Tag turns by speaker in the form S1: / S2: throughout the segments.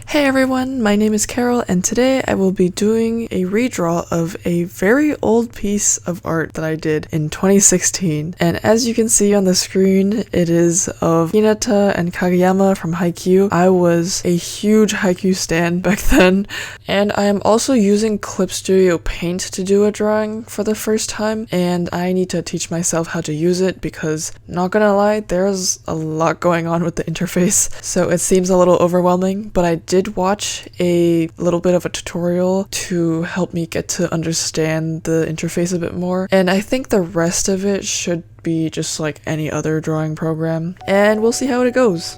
S1: Hey everyone, my name is Carol and today I will be doing a redraw of a very old piece of art that I did in 2016. And as you can see on the screen, it is of Hinata and Kageyama from Haikyuu. I was a huge Haikyuu stan back then. And I am also using Clip Studio Paint to do a drawing for the first time. And I need to teach myself how to use it because, not gonna lie, there's a lot going on with the interface. So it seems a little overwhelming, but I did watch a little bit of a tutorial to help me get to understand the interface a bit more, and I think the rest of it should be just like any other drawing program, and we'll see how it goes.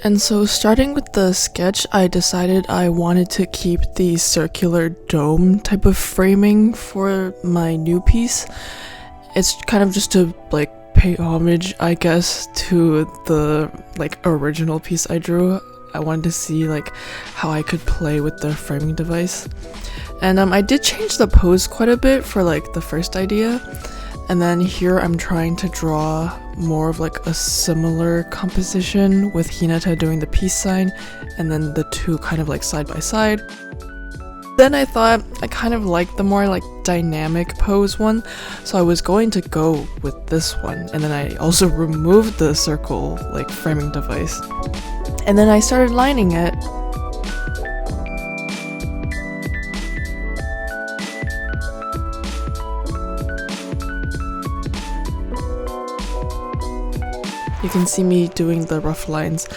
S1: And so starting with the sketch, I decided I wanted to keep the circular dome type of framing for my new piece. It's kind of just to pay homage, I guess, to the original piece I drew. I wanted to see how I could play with the framing device. And I did change the pose quite a bit for the first idea. And then here I'm trying to draw more of a similar composition with Hinata doing the peace sign and then the two kind of side by side. Then I thought I kind of liked the more dynamic pose one, so I was going to go with this one. And then I also removed the circle framing device. And then I started lining it. You can see me doing the rough lines.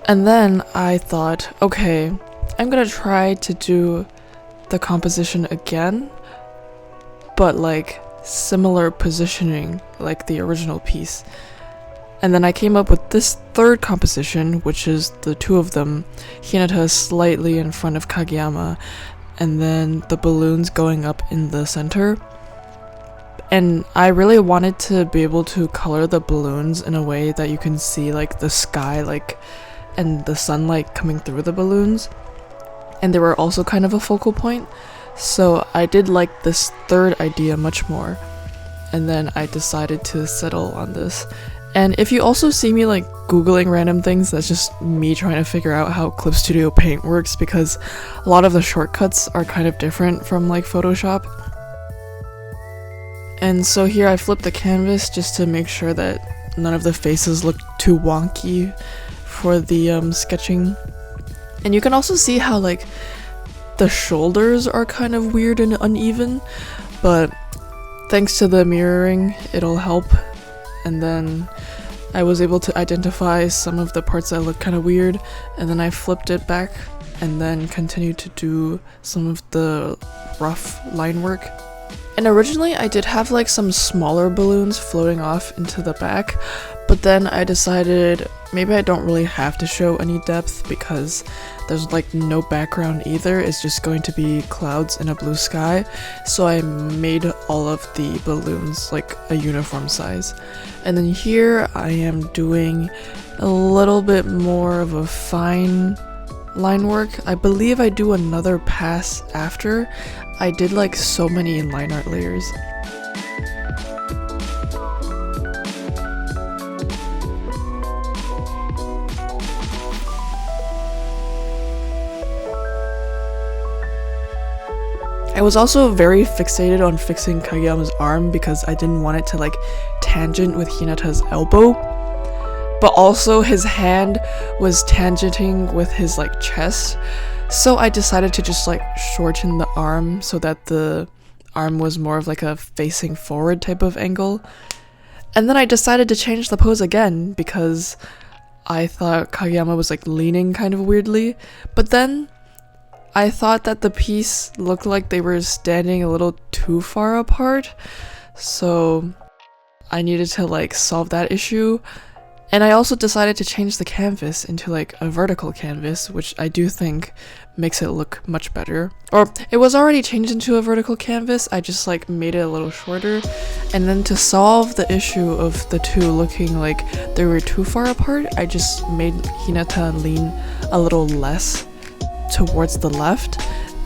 S1: And then I thought, okay, I'm gonna try to do the composition again, but similar positioning like the original piece. And then I came up with this third composition, which is the two of them, Hinata slightly in front of Kageyama, and then the balloons going up in the center. And I really wanted to be able to color the balloons in a way that you can see the sky and the sunlight coming through the balloons. And they were also kind of a focal point. So I did like this third idea much more. And then I decided to settle on this. And if you also see me googling random things, that's just me trying to figure out how Clip Studio Paint works, because a lot of the shortcuts are kind of different from Photoshop. And so here I flipped the canvas just to make sure that none of the faces look too wonky for the sketching. And you can also see how the shoulders are kind of weird and uneven, but thanks to the mirroring it'll help. And then I was able to identify some of the parts that look kind of weird, and then I flipped it back and then continued to do some of the rough line work. And originally I did have some smaller balloons floating off into the back, but then I decided maybe I don't really have to show any depth because there's no background either. It's just going to be clouds in a blue sky. So I made all of the balloons a uniform size. And then here I am doing a little bit more of a fine line work. I believe I do another pass after. I did so many line art layers. I was also very fixated on fixing Kageyama's arm because I didn't want it to tangent with Hinata's elbow, but also his hand was tangenting with his chest, so I decided to just shorten the arm so that the arm was more of a facing forward type of angle. And then I decided to change the pose again because I thought Kageyama was leaning kind of weirdly, but then I thought that the piece looked like they were standing a little too far apart, so I needed to solve that issue. And I also decided to change the canvas into a vertical canvas, which I do think makes it look much better. Or it was already changed into a vertical canvas, I just made it a little shorter. And then to solve the issue of the two looking like they were too far apart, I just made Hinata lean a little less towards the left,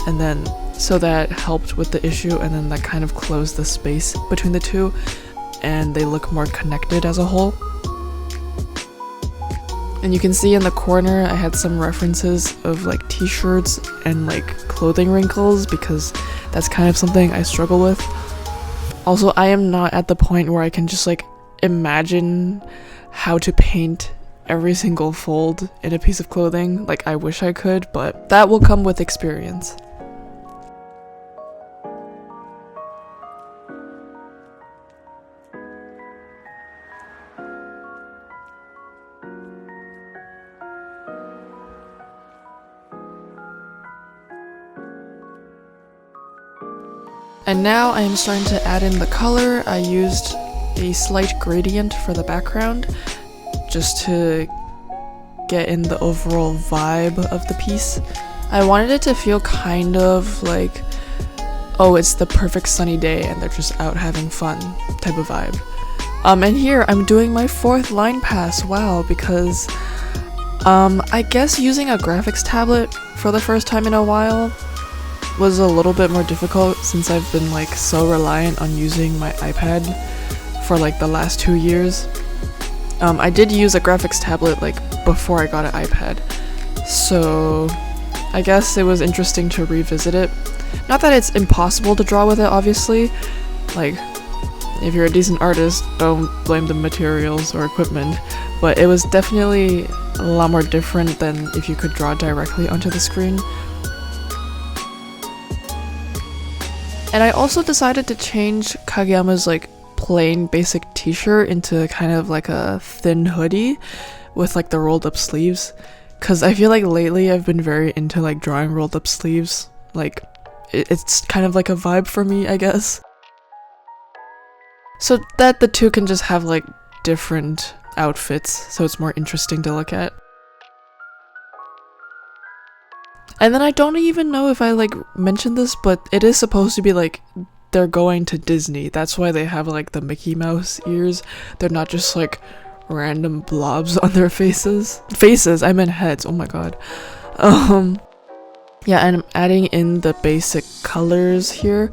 S1: and then so that helped with the issue, and then that kind of closed the space between the two and they look more connected as a whole. And you can see in the corner I had some references of like t-shirts and like clothing wrinkles because that's kind of something I struggle with. Also, I am not at the point where I can just like imagine how to paint every single fold in a piece of clothing. Like, I wish I could, but that will come with experience. And now I am starting to add in the color. I used a slight gradient for the background just to get in the overall vibe of the piece. I wanted it to feel kind of like, oh, it's the perfect sunny day and they're just out having fun type of vibe. And here I'm doing my 4th line pass, wow, because I guess using a graphics tablet for the first time in a while was a little bit more difficult since I've been like so reliant on using my iPad for like the last 2 years. I did use a graphics tablet like before I got an iPad, so I guess it was interesting to revisit it. Not that it's impossible to draw with it, obviously. Like, if you're a decent artist, don't blame the materials or equipment, but it was definitely a lot more different than if you could draw directly onto the screen. And I also decided to change Kageyama's like plain basic t-shirt into kind of like a thin hoodie with like the rolled up sleeves, because I feel like lately I've been very into like drawing rolled up sleeves. Like, it's kind of like a vibe for me, I guess. So that the two can just have like different outfits, so it's more interesting to look at. And then I don't even know if I like mentioned this, but it is supposed to be like they're going to Disney. That's why they have like the Mickey Mouse ears. They're not just like random blobs on their faces. I meant heads, oh my god. Yeah, and I'm adding in the basic colors here.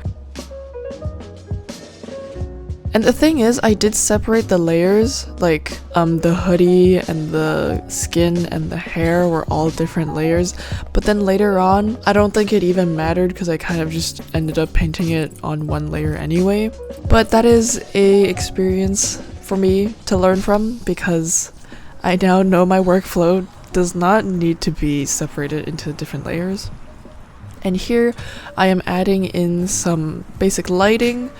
S1: And the thing is, I did separate the layers, like the hoodie and the skin and the hair were all different layers, but then later on, I don't think it even mattered because I kind of just ended up painting it on one layer anyway. But that is a experience for me to learn from because I now know my workflow does not need to be separated into different layers. And here I am adding in some basic lighting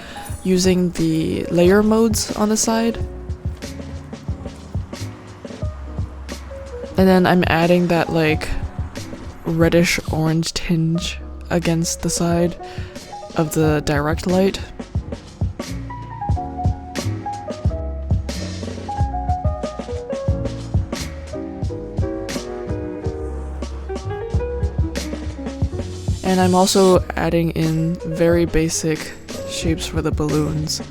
S1: using the layer modes on the side. And then I'm adding that like reddish orange tinge against the side of the direct light. And I'm also adding in very basic shapes for the balloons.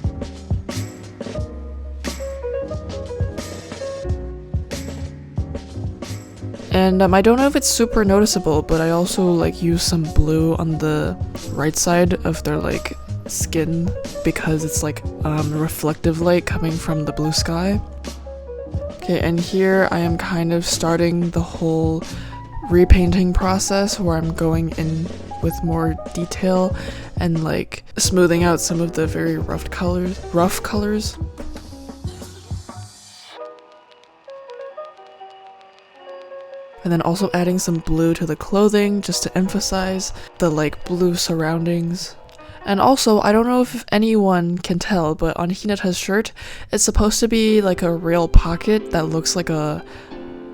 S1: And I don't know if it's super noticeable, but I also like use some blue on the right side of their like skin because it's like reflective light coming from the blue sky. Okay, and here I am kind of starting the whole repainting process where I'm going in with more detail and like smoothing out some of the very rough colors. And then also adding some blue to the clothing just to emphasize the like blue surroundings. And also, I don't know if anyone can tell, but on Hinata's shirt, it's supposed to be like a real pocket that looks like a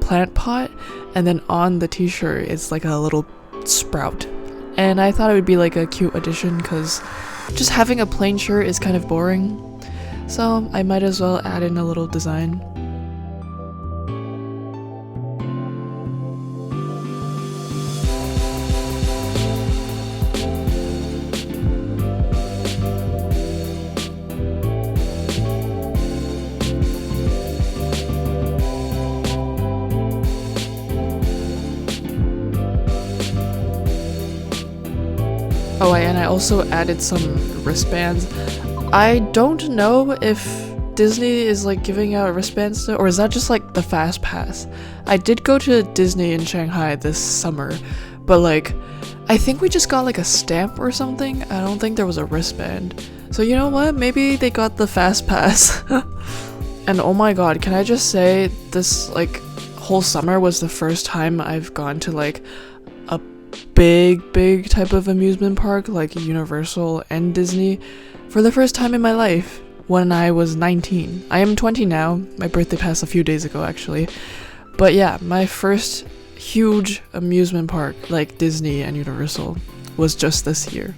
S1: plant pot, and then on the t-shirt it's like a little sprout. And I thought it would be like a cute addition because just having a plain shirt is kind of boring, so I might as well add in a little design. Oh, and I also added some wristbands. I don't know if Disney is like giving out wristbands still, or is that just like the fast pass? I did go to Disney in Shanghai this summer, but like I think we just got like a stamp or something. I don't think there was a wristband. So you know what? Maybe they got the fast pass. And oh my god, can I just say this like whole summer was the first time I've gone to like a big type of amusement park like Universal and Disney for the first time in my life when I was 19. I am 20 now. My birthday passed a few days ago actually. But yeah, my first huge amusement park like Disney and Universal was just this year.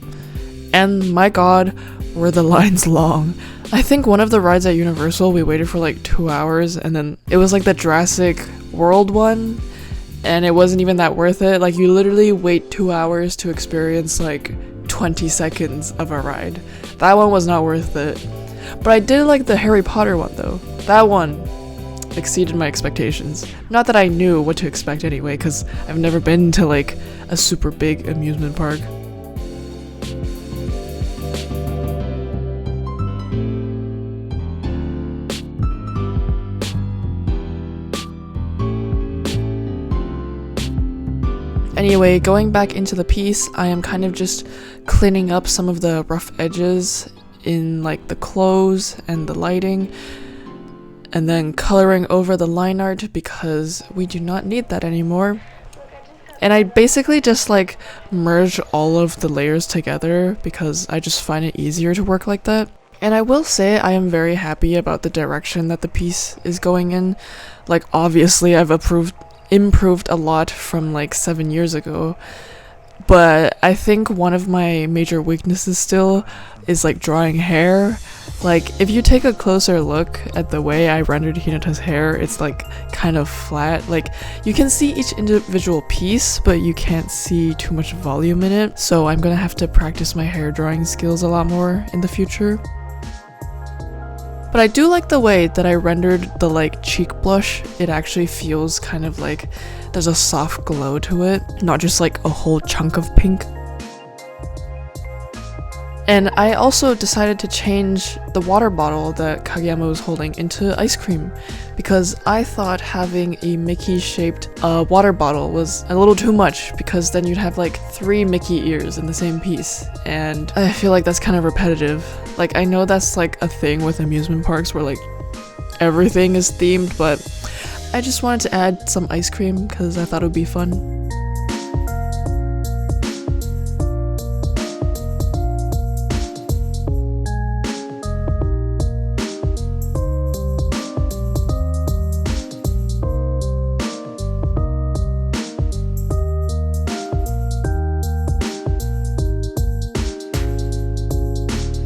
S1: And my god, were the lines long. I think one of the rides at Universal we waited for like 2 hours, and then it was like the Jurassic World one, and it wasn't even that worth it. Like you literally wait 2 hours to experience like 20 seconds of a ride. That one was not worth it. But I did like the Harry Potter one though. That one exceeded my expectations. Not that I knew what to expect anyway, because I've never been to like a super big amusement park. Anyway, going back into the piece, I am kind of just cleaning up some of the rough edges in like the clothes and the lighting, and then coloring over the line art because we do not need that anymore. And I basically just like merge all of the layers together because I just find it easier to work like that. And I will say I am very happy about the direction that the piece is going in. Like obviously I've improved a lot from like 7 years ago, but I think one of my major weaknesses still is like drawing hair. Like if you take a closer look at the way I rendered Hinata's hair, it's like kind of flat. Like you can see each individual piece, but you can't see too much volume in it. So I'm gonna have to practice my hair drawing skills a lot more in the future. But I do like the way that I rendered the like cheek blush. It actually feels kind of like there's a soft glow to it, not just like a whole chunk of pink. And I also decided to change the water bottle that Kageyama was holding into ice cream because I thought having a Mickey shaped water bottle was a little too much, because then you'd have like 3 Mickey ears in the same piece, and I feel like that's kind of repetitive. Like I know that's like a thing with amusement parks where like everything is themed, but I just wanted to add some ice cream because I thought it would be fun.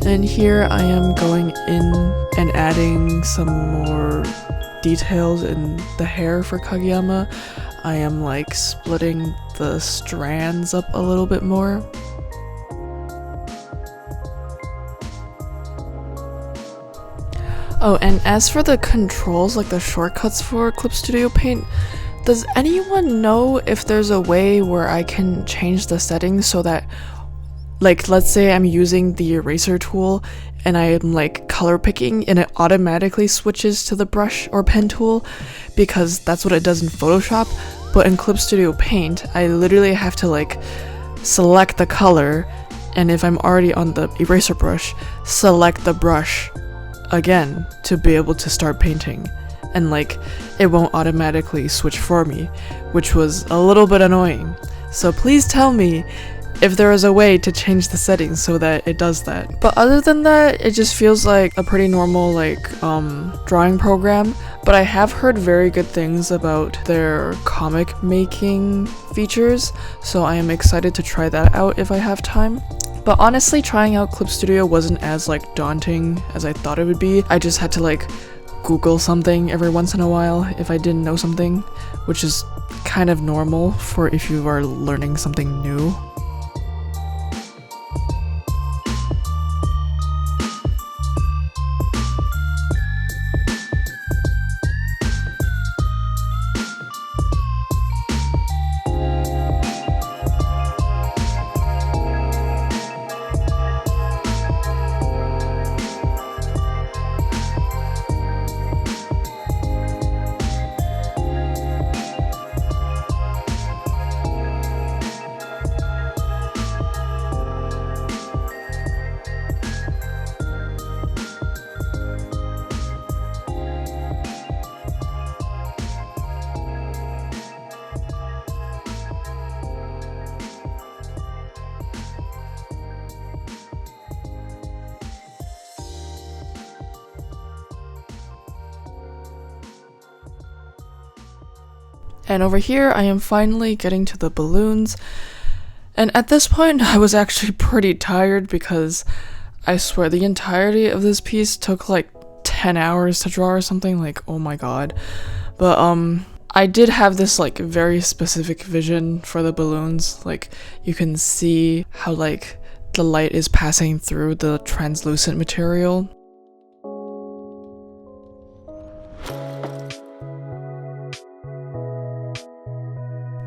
S1: And here I am going in and adding some more details in the hair for Kageyama. I am like splitting the strands up a little bit more. Oh, and as for the controls, like the shortcuts for Clip Studio Paint, does anyone know if there's a way where I can change the settings so that, like, let's say I'm using the eraser tool and I'm like color picking and it automatically switches to the brush or pen tool, because that's what it does in Photoshop. But in Clip Studio Paint, I literally have to like select the color, and if I'm already on the eraser brush, select the brush again to be able to start painting. And like it won't automatically switch for me, which was a little bit annoying. So please tell me if there is a way to change the settings so that it does that. But other than that, it just feels like a pretty normal like drawing program. But I have heard very good things about their comic making features, so I am excited to try that out if I have time. But honestly, trying out Clip Studio wasn't as like daunting as I thought it would be. I just had to like Google something every once in a while if I didn't know something, which is kind of normal for if you are learning something new. And over here, I am finally getting to the balloons. And at this point, I was actually pretty tired because I swear the entirety of this piece took like 10 hours to draw or something. Like, oh my god. But I did have this like very specific vision for the balloons. Like, you can see how like the light is passing through the translucent material.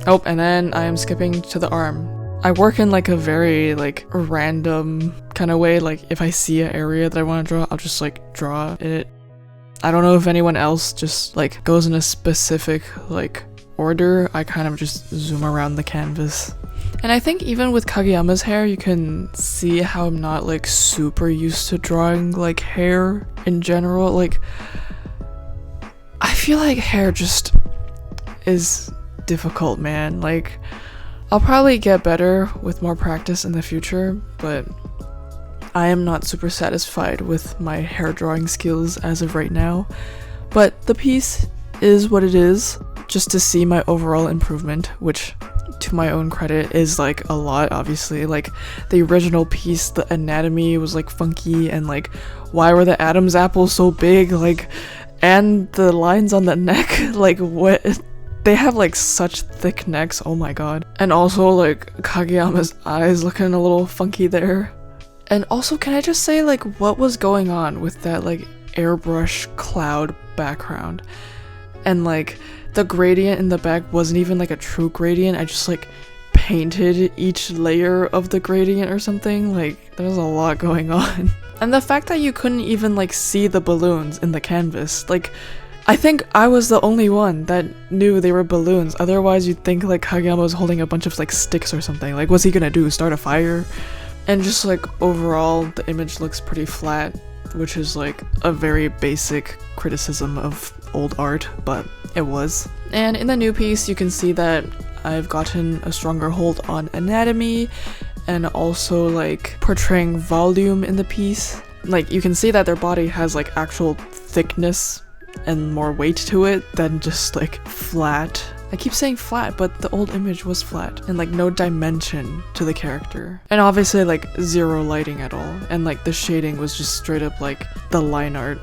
S1: Oh, and then I am skipping to the arm. I work in like a very like random kind of way. Like, if I see an area that I want to draw, I'll just like draw it. I don't know if anyone else just like goes in a specific like order. I kind of just zoom around the canvas. And I think even with Kageyama's hair, you can see how I'm not like super used to drawing like hair in general. Like, I feel like hair just is difficult, man. Like, I'll probably get better with more practice in the future, but I am not super satisfied with my hair drawing skills as of right now. But the piece is what it is. Just to see my overall improvement, which to my own credit is like a lot, obviously. Like, the original piece, the anatomy was like funky, and like, why were the Adam's apples so big? Like, and the lines on the neck, like, what? They have like such thick necks, oh my god. And also like Kageyama's eyes looking a little funky there. And also, can I just say, like, what was going on with that like airbrush cloud background? And like the gradient in the back wasn't even like a true gradient. I just like painted each layer of the gradient or something. Like, there's a lot going on. And the fact that you couldn't even like see the balloons in the canvas, like, I think I was the only one that knew they were balloons. Otherwise, you'd think like Kageyama was holding a bunch of like sticks or something. Like, what's he gonna do? Start a fire? And just like overall, the image looks pretty flat, which is like a very basic criticism of old art, but it was. And in the new piece, you can see that I've gotten a stronger hold on anatomy and also like portraying volume in the piece. Like, you can see that their body has like actual thickness and more weight to it than just like flat. I keep saying flat, but the old image was flat and like no dimension to the character. And obviously like zero lighting at all. And like the shading was just straight up like the line art.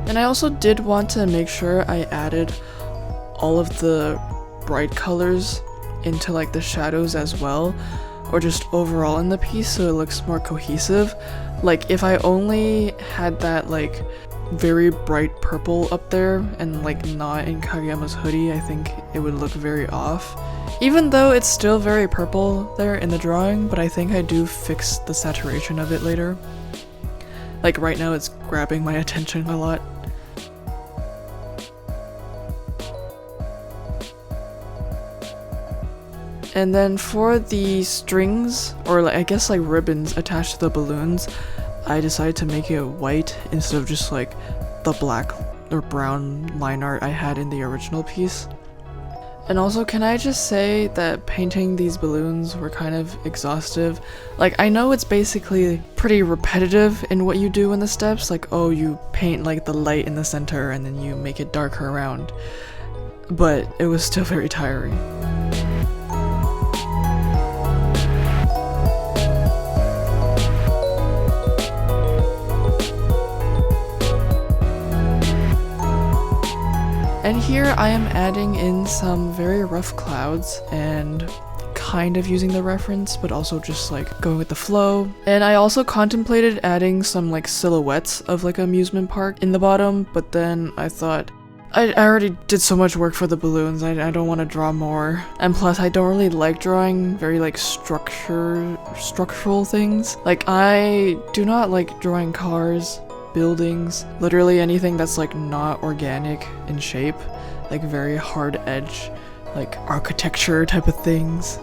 S1: And I also did want to make sure I added all of the bright colors into like the shadows as well, or just overall in the piece so it looks more cohesive. Like, if I only had that like very bright purple up there and like not in Kageyama's hoodie, I think it would look very off. Even though it's still very purple there in the drawing, but I think I do fix the saturation of it later. Like, right now it's grabbing my attention a lot. And then for the strings, or like, I guess like ribbons attached to the balloons, I decided to make it white instead of just like the black or brown line art I had in the original piece. And also, can I just say that painting these balloons were kind of exhaustive. Like, I know it's basically pretty repetitive in what you do in the steps, like, oh, you paint like the light in the center and then you make it darker around, but it was still very tiring. And here I am adding in some very rough clouds and kind of using the reference, but also just like going with the flow. And I also contemplated adding some like silhouettes of like amusement park in the bottom, but then I thought I already did so much work for the balloons, I don't want to draw more. And plus I don't really like drawing very like structural things. Like I do not like drawing cars, buildings, literally anything that's like not organic in shape, like very hard edge, like architecture type of things.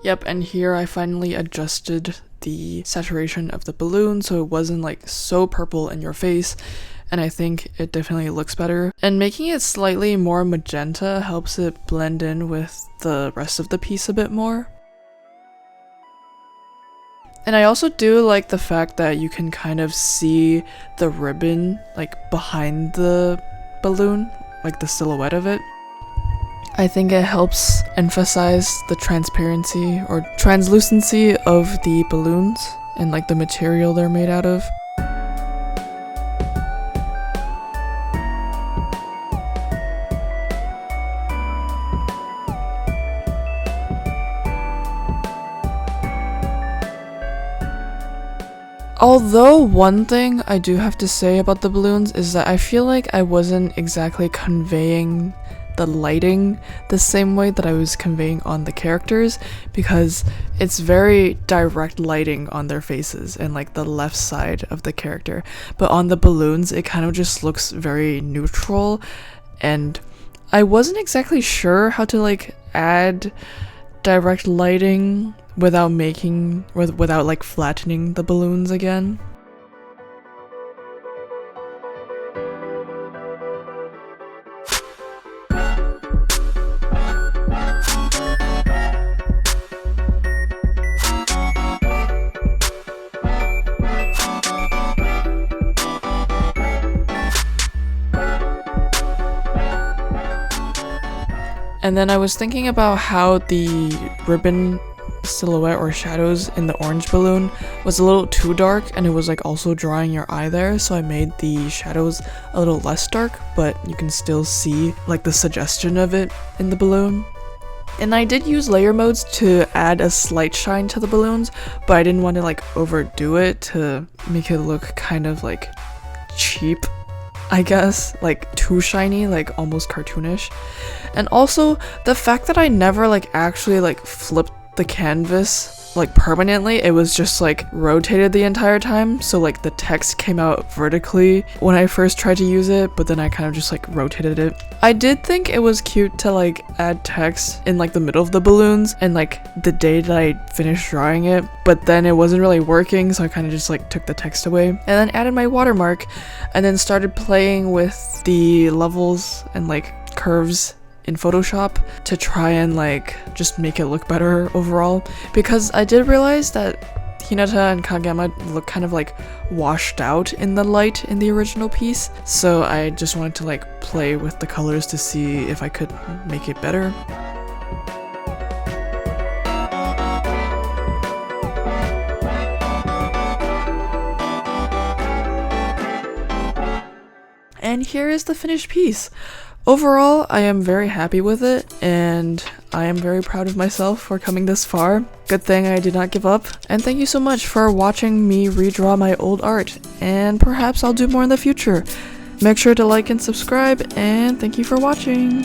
S1: Yep, and here I finally adjusted the saturation of the balloon so it wasn't like so purple in your face, and I think it definitely looks better. And making it slightly more magenta helps it blend in with the rest of the piece a bit more. And I also do like the fact that you can kind of see the ribbon like behind the balloon, like the silhouette of it. I think it helps emphasize the transparency or translucency of the balloons and like the material they're made out of. Although one thing I do have to say about the balloons is that I feel like I wasn't exactly conveying the lighting the same way that I was conveying on the characters, because it's very direct lighting on their faces and like the left side of the character, but on the balloons it kind of just looks very neutral, and I wasn't exactly sure how to like add direct lighting without like flattening the balloons again. And then I was thinking about how the ribbon silhouette or shadows in the orange balloon was a little too dark, and it was like also drawing your eye there, so I made the shadows a little less dark, but you can still see like the suggestion of it in the balloon. And I did use layer modes to add a slight shine to the balloons, but I didn't want to like overdo it to make it look kind of like cheap, I guess, like too shiny, like almost cartoonish. And also the fact that I never like actually like flipped the canvas like permanently, it was just like rotated the entire time, so like the text came out vertically when I first tried to use it, but then I kind of just like rotated it. I did think it was cute to like add text in like the middle of the balloons and like the day that I finished drawing it, but then it wasn't really working, so I kind of just like took the text away and then added my watermark and then started playing with the levels and like curves in Photoshop to try and like just make it look better overall, because I did realize that Hinata and Kageyama look kind of like washed out in the light in the original piece, so I just wanted to like play with the colors to see if I could make it better. And here is the finished piece. Overall, I am very happy with it, and I am very proud of myself for coming this far. Good thing I did not give up. And thank you so much for watching me redraw my old art, and perhaps I'll do more in the future. Make sure to like and subscribe, and thank you for watching!